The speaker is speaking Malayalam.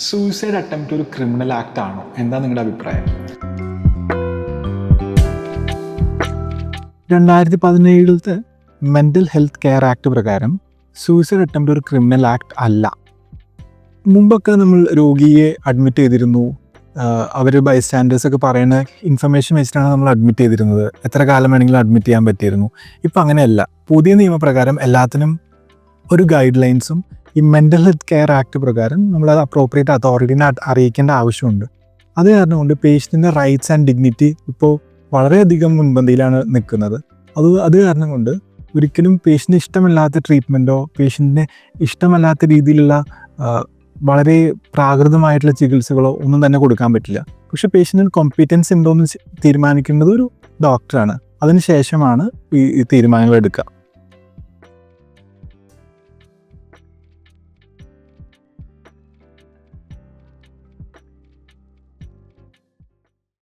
സൂയിസൈഡ് അറ്റംപ്റ്റ് ഒരു ക്രിമിനൽ ആക്ട് ആണോ? എന്താ നിങ്ങളുടെ അഭിപ്രായം? 2017 മെൻ്റൽ ഹെൽത്ത് കെയർ ആക്ട് പ്രകാരം സൂയിസൈഡ് അറ്റംപ്റ്റ് ഒരു ക്രിമിനൽ ആക്ട് അല്ല. മുമ്പൊക്കെ നമ്മൾ രോഗിയെ അഡ്മിറ്റ് ചെയ്തിരുന്നു, അവർ ബൈസ്റ്റാൻഡേഴ്സൊക്കെ പറയുന്ന ഇൻഫർമേഷൻ വെച്ചിട്ടാണ് നമ്മൾ അഡ്മിറ്റ് ചെയ്തിരുന്നത്. എത്ര കാലം വേണമെങ്കിലും അഡ്മിറ്റ് ചെയ്യാൻ പറ്റിയിരുന്നു. ഇപ്പം അങ്ങനെയല്ല. പുതിയ നിയമപ്രകാരം എല്ലാത്തിനും ഒരു ഗൈഡ് ലൈൻസും ഈ മെൻ്റൽ ഹെൽത്ത് കെയർ ആക്ട് പ്രകാരം നമ്മളത് അപ്രോപ്രിയേറ്റ് അതോറിറ്റീനെ അറിയിക്കേണ്ട ആവശ്യമുണ്ട്. അത് കാരണം കൊണ്ട് പേഷ്യൻറ്റിൻ്റെ റൈറ്റ്സ് ആൻഡ് ഡിഗ്നിറ്റി ഇപ്പോൾ വളരെയധികം മുൻപന്തിയിലാണ് നിൽക്കുന്നത്. അത് കാരണം കൊണ്ട് ഒരിക്കലും പേഷ്യൻറ്റിന് ഇഷ്ടമല്ലാത്ത ട്രീറ്റ്മെൻറ്റോ പേഷ്യൻറ്റിന് ഇഷ്ടമല്ലാത്ത രീതിയിലുള്ള വളരെ പ്രാകൃതമായിട്ടുള്ള ചികിത്സകളോ ഒന്നും തന്നെ കൊടുക്കാൻ പറ്റില്ല. പക്ഷെ പേഷ്യൻറ്റിന് കോമ്പീറ്റൻസ് ഉണ്ടോ എന്ന് തീരുമാനിക്കേണ്ടത് ഒരു ഡോക്ടറാണ്. അതിന് ശേഷമാണ് ഈ തീരുമാനങ്ങൾ എടുക്കുക.